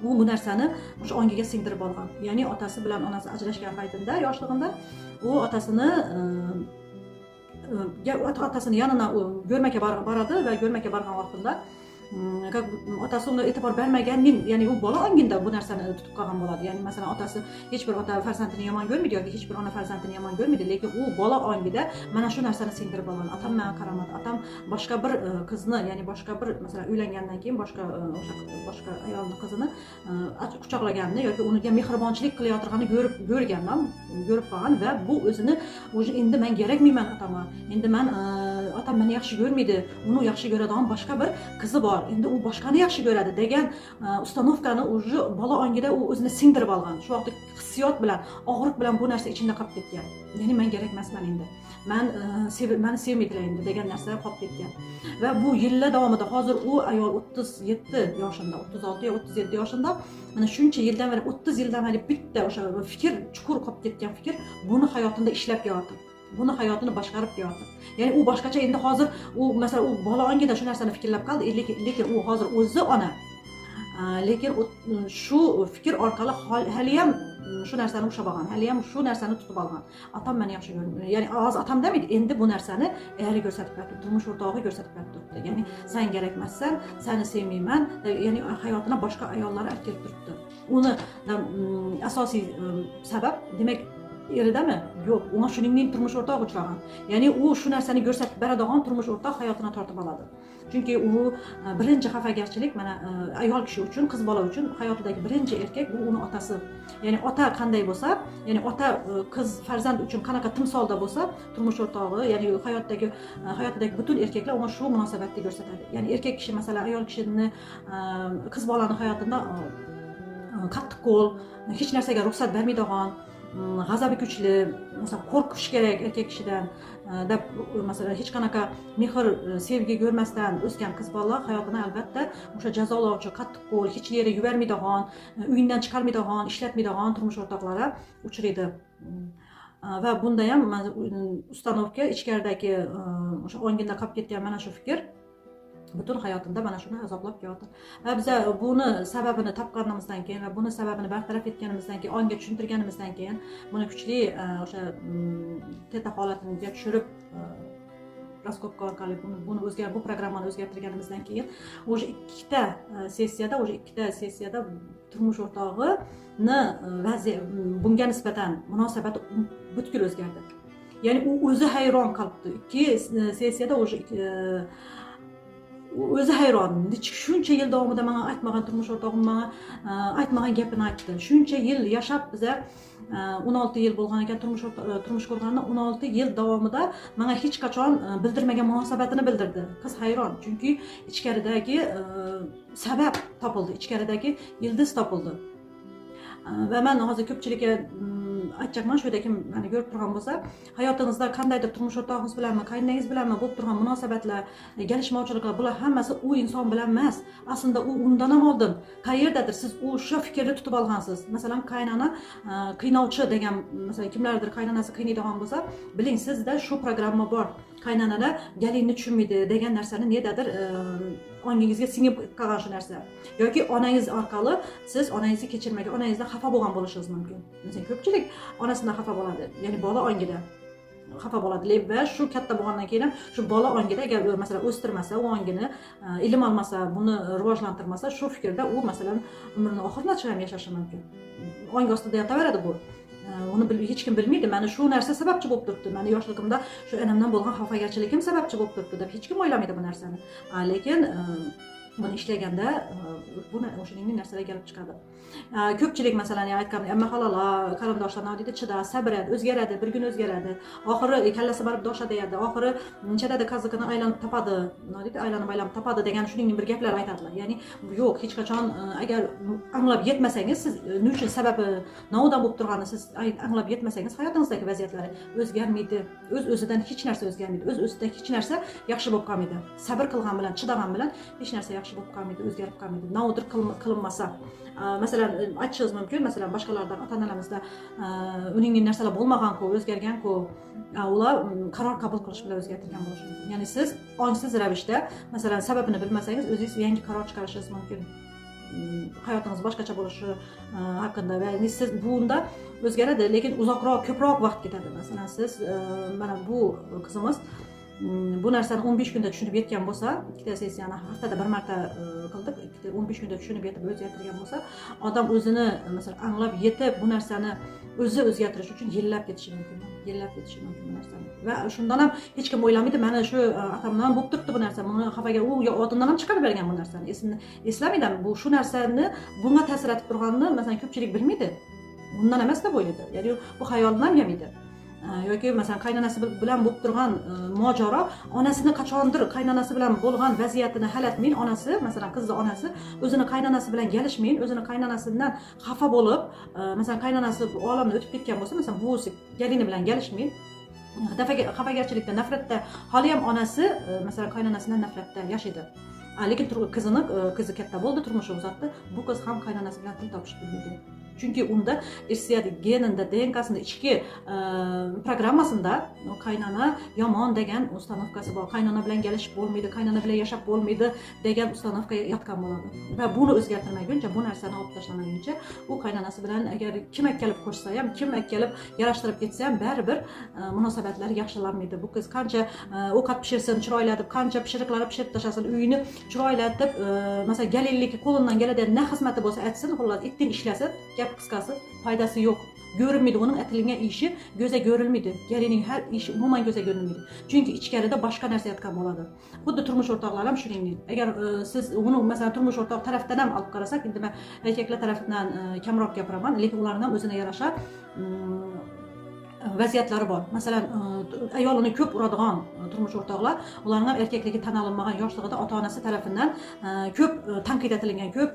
bu narsani o'sha ongiga singdirib olgan. Ya'ni otasi bilan onasi ajrashgan paytida, yoshlig'ida u otasini yanına görməkə boradi va görməkə borgan vaqtida otasi unga e'tibor bermaganning, ya'ni u bola ongida bu narsani tutib qolgan bo'ladi. Ya'ni masalan otasi hech bir ota farzandini yomon ko'rmaydi yoki hech bir ona farzandini yomon ko'rmaydi, lekin u bola ongida mana shu narsani singdirib olgan. Otam menga qaramadi. Otam boshqa bir qizni, ya'ni boshqa bir masalan uylangandan keyin boshqa ayolning qizini quchoqlaganini yoki unga mehribonchilik qilayotganini ko'rganman, ko'rib qolgan va bu o'zini endi men kerakmayman otama. Endi men otam meni yaxshi ko'rmaydi, uni yaxshi ko'radigan boshqa bir qizi bor. Endi u boshqani yaxshi ko'radi degan ustanovkani o'zi bola ongida u o'zini singdirib olgan. Shu vaqtda hissiyot bilan, og'riq bilan bu narsa ichida qolib ketgan. Ya'ni men kerak emasman endi. Meni sevmaydilar endi degan narsa qolib ketgan. Va bu yillar davomida hozir u ayol 37 yoshida, 36 yo 37 yoshida, mana shuncha yildan beri 30 yildan beri bitta o'sha fikr, chuqur qolib ketgan fikr buni hayotida ishlab kelyapti. Buni hayotini boshqarib kelyapti. Ya'ni u boshqacha endi hozir u masalan u bola ongida shu narsani fikrlab qoldi, lekin u hozir o'zi ona. Lekin shu fikr orqali hali ham shu narsani ushlab olgan, hali ham shu narsani tutib olgan. Otam meni yaxshi ko'rmaydi. Ya'ni hozir otam demaydi, endi bu narsani eri ko'rsatib berdi, turmush o'rtog'i ko'rsatib berdi. Ya'ni sen kerak emassan, seni sevmayman, ya'ni hayotini boshqa ayollar olib kelib turibdi. Uni asosiy sabab demak eridami? Yo'q, unga shuningdek turmush o'rtog'i uchragan. Ya'ni u shu narsani ko'rsatib beradigan turmush o'rtoq hayotini tortib oladi. Chunki u birinchi xafagarchilik mana ayol kishi uchun, qiz bola uchun hayotidagi birinchi erkak bu uni otasi. Ya'ni ota qanday bo'lsa, ya'ni ota qiz farzand uchun qanaqa timsolda bo'lsa, turmush o'rtog'i, ya'ni hayotidagi butun erkaklar unga shu munosabatni ko'rsatadi. Ya'ni erkak kishi masalan ayol kishini qiz bolani hayotida qattiq qo'l, hech narsaga ruxsat bermaydigan, g'azabi kuchli, masalan qo'rqish kerak erkak kishidan deb masalan hech qanaqa mehr, sevgi ko'rmasdan o'sgan qiz bola hayotini albatta o'sha jazolovchi, qattiq qo'l, hech yeri yubormaydigan, uyindan chiqarmaydigan, ishlatmaydigan turmush o'rtoqlari uchraydi. Va bunda ham ustanovka ichkaridagi o'sha ongida qolib ketgan mana shu fikr butun hayotimda mana shuni azoblab kelyapti. Va biz buni sababini topganimizdan keyin va buni sababini bartaraf etganimizdan keyin, onga tushuntirganimizdan keyin buni kuchli o'sha teta holatiga tushirib raskopka orqali bu programmani o'zgartirganimizdan keyin o'sha ikkita sessiyada turmush o'rtog'ini bunga nisbatan munosabati butkul o'zgardi. Ya'ni u o'zi hayron qolibdi. Ikki sessiyada o'zi hayron. Shuncha yil davomida menga aytmagan turmush o'rtog'im menga aytmagan gapini aytdi. Shuncha yil yashab biza 16 yil bo'lgan ekan turmush qurganini 16 yil davomida menga hech qachon bildirmagan munosabatini bildirdi. Qiz hayron, chunki ichkaridagi sabab topildi, ichkaridagi ildiz topildi. Va men hozir ko'pchilikka aytmoqchiman, shu yerda kim meni ko'rib turgan bo'lsa, hayotingizda qandaydir turmush o'rtog'ingiz bilanmi, qaynonangiz bilanmi bo'lib turgan munosabatlar, kelishmovchiliklar, bular hammasi u inson bilan emas. Aslida u undan ham oldin qayerdadir siz o'sha fikrni tutib olgansiz. Masalan, qaynona qiynovchi degan, masalan, kimlardir qaynonasi qiynaydigan bo'lsa, biling sizda shu programma bor. Qaynonalar galingni tushunmaydi degan narsani negadir ongingizga singib qolgan shu narsa. Yoki onangiz orqali siz onangizni kechirmagan, onangizdan xafa bo'lgan bo'lishingiz mumkin. Masalan, ko'pchilik onasidan xafa bo'ladi, ya'ni bola ongida xafa bo'ladi va shu katta bo'lgandan keyin ham shu bola ongida agar masalan o'stirmasa, u ongini ilm olmasa, buni rivojlantirmasa, shu fikrda u masalan umrining oxirigacha ham yashashi mumkin. Ong ostida yotaveradi bu. Uni hech kim bilmaydi. Mana shu narsa sababchi bo'lib turibdi. Meni yoshligimda shu onamdan bo'lgan xafagarchiligim sababchi bo'lib turibdi deb hech kim o'ylamaydi bu narsani. Lekin buni ishlaganda buni o'shaningni narsalar kelib chiqadi. Ko'pchilik masalan aytgan amma halolar, qarindoshlar deydi, chidab, sabradi, o'zgaradi, bir kun o'zgaradi. Oxiri kallasi borib dosha deyadi, oxiri chadada qazig'ini aylanib topadi, deydi, aylanib topadi degan shuningdek bir gaplar aytadilar. Ya'ni yo'q, hech qachon agar anglab yetmasangiz, siz nima uchun sababi nodan bo'lib turganini siz anglab yetmasangiz, hayotingizdagi vaziyatlar o'zgarmaydi. O'z-o'zidan hech narsa o'zgarmaydi. O'z-o'zidan hech narsa yaxshi bo'lib qolmaydi. Sabr qilgan bilan, chidagan bilan hech narsa yaxshi bo'lib qolmaydi, o'zgarib qolmaydi. Nodir qilinmasa, masalan aytishingiz mumkin, masalan boshqalardan ota-onalarimizda uning narsalar bo'lmagan-ku, o'zgargan-ku, ular qaror qabul qilish bilan o'zgartirgan bo'lishi mumkin. Ya'ni siz ongsiz ravishda masalan sababini bilmasangiz, o'zingiz yangi qaror chiqarishingiz mumkin. hayotingiz boshqacha bo'lishi haqida va ya'ni siz bunda o'zgaradi, lekin uzoqroq, ko'proq vaqt ketadi. Masalan, siz mana bu qizimiz bu narsani 15 kunda tushunib yetgan bo'lsa, ikkita sessiyani haftada bir marta qildik, 15 kunda tushunib yetib o'zgartirgan bo'lsa, odam o'zini masalan anglab yetib bu narsani o'zi o'zgartirish uchun yillab ketishi mumkin. Yillab ketishi mumkin bu narsani. Va shundan ham hech kim o'ylamaydi, mana shu atamdan bo'lib turibdi bu narsa. Buni xafaga u oldindan ham chiqarib bergan bu narsani. Eslamaydimi? Bu shu narsani bunga ta'sir etib turganini masalan ko'pchilik bilmaydi. Bundan emas deb o'ylaydi. Ya'ni bu xayoldan ham yemaydi. Yoki masalan qaynonasi bilan bo'lib turgan mojaro, onasini qachondir qaynonasi bilan bo'lgan vaziyatini hal etmeyin, onasi, masalan qizning onasi o'zini qaynonasi bilan kelishmeyin, o'zini qaynonasidan xafa bo'lib, masalan qaynonasi olamdan o'tib ketgan bo'lsa, masalan buvisi kelini bilan kelishmeyin. Xafagarchilikda, nafratda, hali ham onasi masalan qaynonasidan nafratda yashaydi. Lekin qizi katta bo'ldi, turmushi uzatdi. Bu qiz ham qaynonasi bilan til topishib bilmaydi. Chunki unda irsiyat genida, DNKsida, ichki programmasida qaynona yomon degan ustanovkasi bor. Qaynona bilan kelishib bo'lmaydi, qaynona bilan yashab bo'lmaydi degan ustanovka yotgan bo'ladi. Va buni o'zgartirmaguncha, bu narsani olib tashlamaguncha, u qaynonasi bilan agar kim kelib qo'shsa ham, kim kelib yarashtirib ketsa ham, baribir munosabatlar yaxshilanmaydi. Bu qiz qancha ovqat pishirsin, chiroylatib, qancha pishiriqlar pishirib tashlasin, uyini chiroylatib, masalan galinlik qo'lidan keladigan na xizmati bo'lsa aytsin, xullas ittin ishlasin, gap qisqasi foydasi yo'q. Görünmeydi, onun etilingan işi göze görülmeydi. Gelinin her işi umuman göze görülmeydi. Çünkü içkeride başka narsa yatkan bo'ladi. Xuddi turmush o'rtoqlar ham shuningdek. Agar siz uni masalan turmush o'rtoq tarafdan ham olib qarasak, endi men erkaklar tarafidan kamroq gapiraman, lekin ularning ham o'zine yarasha vaziyatlari bor. Masalan, ayolini ko'p uradigan turmush o'rtoqlar, ularning ham erkakligi tan olinmagan yoshligida ota-onasi tarafidan ko'p tanqid etilgan, ko'p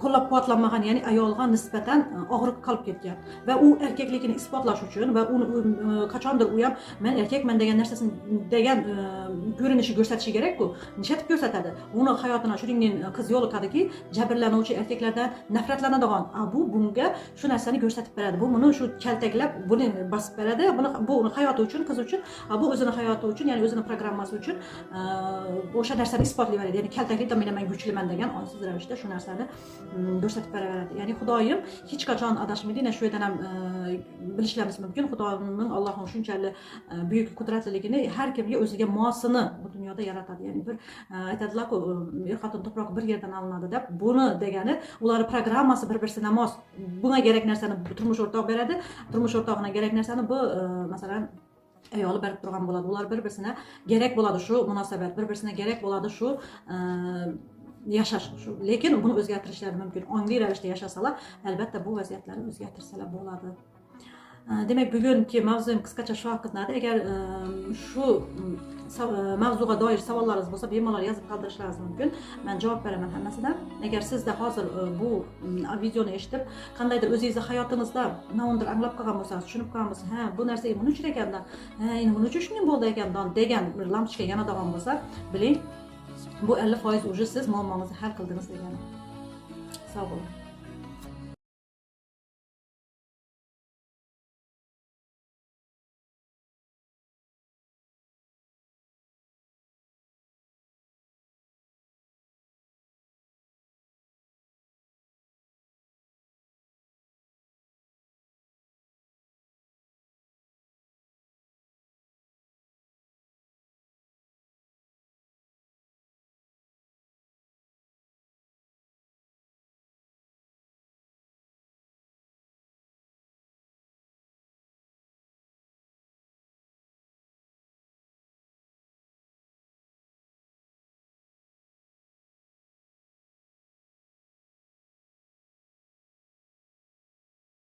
qo'llab-quvvatlanmagan, ya'ni ayolga nisbatan og'riq qolib ketgan va u erkakligini isbotlash uchun va uni qachondir u ham men erkakman degan narsasini degan ko'rinishi ko'rsatishi kerak-ku. Nishatib ko'rsatadi. Uni hayotini shuningdek qiz yo'liqadiki, jabrlanuvchi erkaklardan nafratlanadigan. Bu bunga shu narsani ko'rsatib beradi. Bu buni shu kaltaklab, buni bosib beradi. Bu uni hayoti uchun, qiz uchun, bu o'zini hayoti uchun, ya'ni o'zini programmasi uchun o'sha narsani isbotlayveradi. Ya'ni kaltaklikda men kuchliman degan ongsiz ravishda shu narsani ko'rsatib beraveradi. Ya'ni Xudoyim hech qachon adashmaydi. Shu yerdan ham bilishlarimiz mumkin. Xudoning Allohning shunchalik buyuk qudratliligini har kimga o'ziga mosini bu dunyoda yaratadi. Ya'ni bir aytadilar-ku, er-xotin tuproq bir yerdan olinadi deb, buni degani ular programmasi bir-birisiga mos. Bunga kerak narsani turmush o'rtoq beradi, turmush o'rtog'iga kerak narsani bu masalan ayoli berib turgan bo'ladi. Ular bir-birisiga kerak bo'ladi shu munosabat, bir-birisiga kerak bo'ladi shu yashash. Lekin buni o'zgartirishlari mumkin. Ongli ravishda yashasalar, albatta bu vaziyatlarni o'zgartirsalar bo'ladi. Demak, bugungi mavzum qisqacha shu haqida. Agar shu mavzuga doir savollaringiz bo'lsa, bemalol yozib qoldirishlaringiz mumkin. Men javob beraman hammasidan. Agar sizda hozir bu videoni eshitib, qandaydir o'zingizni hayotingizda nimanidir anglab qolgan bo'lsangiz, tushunib qolgan bo'lsangiz, ha, bu narsa buni uchun ekandan, endi buni uchun shunday bo'ldi ekandan degan bir lampochka yonadigan bo'lsa, biling, bu 50% уже siz muammongizni hal qildingiz degani. Sog' bo'ling.